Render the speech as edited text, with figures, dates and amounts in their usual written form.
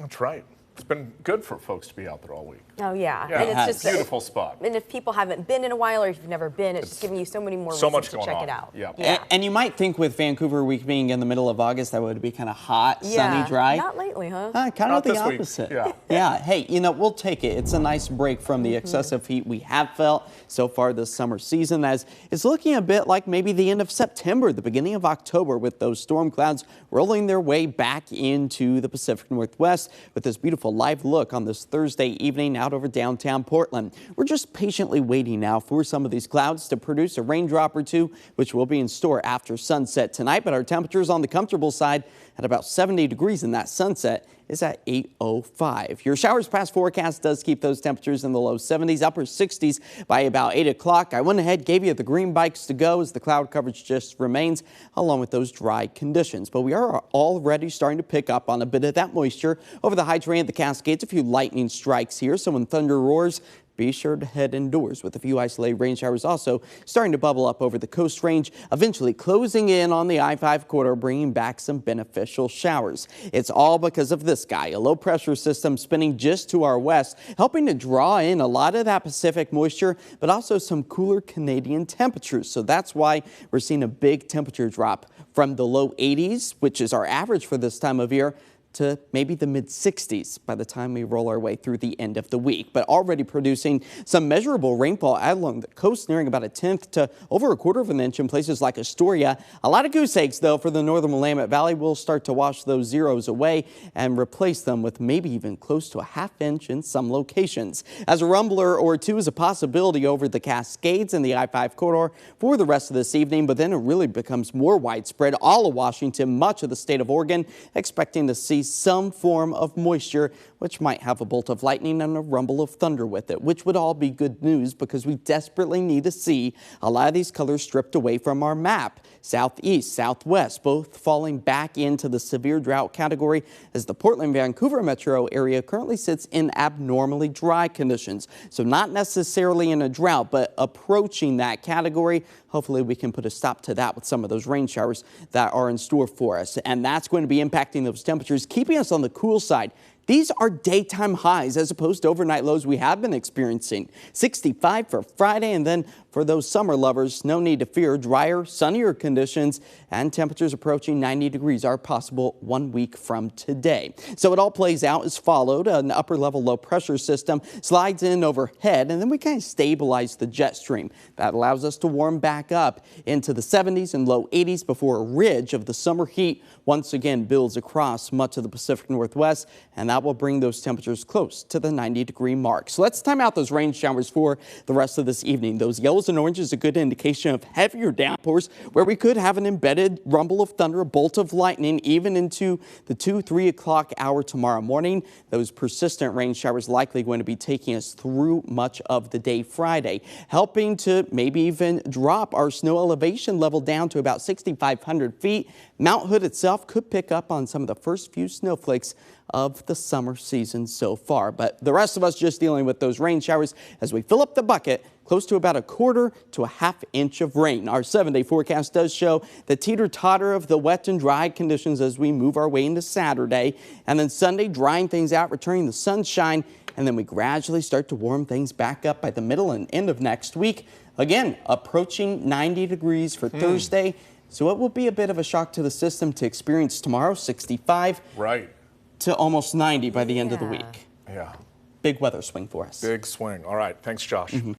That's right. It's been good for folks to be out there all week. Oh, yeah. Yeah, And it's just a beautiful spot. And if people haven't been in a while or if you've never been, it's just giving you so many more so reasons much to going check on. it out. Yeah. And you might think with Vancouver week being in the middle of August, that would be kind of hot, sunny, dry. Not lately, huh? Kind Not of the this week. opposite. Yeah. Yeah. Hey, we'll take it. It's a nice break from the excessive heat we have felt so far this summer season, as it's looking a bit like maybe the end of September, the beginning of October, with those storm clouds rolling their way back into the Pacific Northwest with this beautiful live look on this Thursday evening out over downtown Portland. We're just patiently waiting now for some of these clouds to produce a raindrop or two, which will be in store after sunset tonight. But our temperatures on the comfortable side at about 70 degrees, and that sunset is at 8:05. Your showers past forecast does keep those temperatures in the low 70s, upper 60s by about 8 o'clock. I went ahead, gave you the green bikes to go as the cloud coverage just remains, along with those dry conditions. But we are already starting to pick up on a bit of that moisture over the high terrain of the Cascades. A few lightning strikes here, so when thunder roars, be sure to head indoors, with a few isolated rain showers also starting to bubble up over the Coast Range, eventually closing in on the I-5 corridor, bringing back some beneficial showers. It's all because of this guy, a low pressure system spinning just to our west, helping to draw in a lot of that Pacific moisture, but also some cooler Canadian temperatures. So that's why we're seeing a big temperature drop from the low 80s, which is our average for this time of year, to maybe the mid-60s by the time we roll our way through the end of the week. But already producing some measurable rainfall along the coast, nearing about 1/10 to over 1/4 of an inch in places like Astoria. A lot of goose eggs, though, for the northern Willamette Valley. We'll start to wash those zeros away and replace them with maybe even close to a 1/2 inch in some locations. As a rumbler or two is a possibility over the Cascades and the I-5 corridor for the rest of this evening, but then it really becomes more widespread all of Washington, much of the state of Oregon, expecting to see some form of moisture, which might have a bolt of lightning and a rumble of thunder with it, which would all be good news because we desperately need to see a lot of these colors stripped away from our map. Southeast, southwest, both falling back into the severe drought category as the Portland-Vancouver metro area currently sits in abnormally dry conditions. So not necessarily in a drought, but approaching that category. Hopefully we can put a stop to that with some of those rain showers that are in store for us. And that's going to be impacting those temperatures, keeping us on the cool side. These are daytime highs as opposed to overnight lows we have been experiencing. 65 for Friday, and then for those summer lovers, no need to fear. Drier, sunnier conditions and temperatures approaching 90 degrees are possible 1 week from today. So it all plays out as followed. An upper level low pressure system slides in overhead, and then we kind of stabilize the jet stream. That allows us to warm back up into the 70s and low 80s before a ridge of the summer heat once again builds across much of the Pacific Northwest, and that will bring those temperatures close to the 90-degree mark. So let's time out those rain showers for the rest of this evening. Those yellows and oranges, a good indication of heavier downpours where we could have an embedded rumble of thunder, a bolt of lightning, even into the 2-3 o'clock hour tomorrow morning. Those persistent rain showers likely going to be taking us through much of the day Friday, helping to maybe even drop our snow elevation level down to about 6,500 feet. Mount Hood itself could pick up on some of the first few snowflakes of the summer season so far. But the rest of us just dealing with those rain showers as we fill up the bucket close to about 1/4 to a 1/2 inch of rain. Our 7-day forecast does show the teeter-totter of the wet and dry conditions as we move our way into Saturday. And then Sunday, drying things out, returning the sunshine, and then we gradually start to warm things back up by the middle and end of next week. Again, approaching 90 degrees for Thursday. So it will be a bit of a shock to the system to experience tomorrow, 65 to almost 90 by the end of the week. Yeah. Big weather swing for us. Big swing. All right. Thanks, Josh.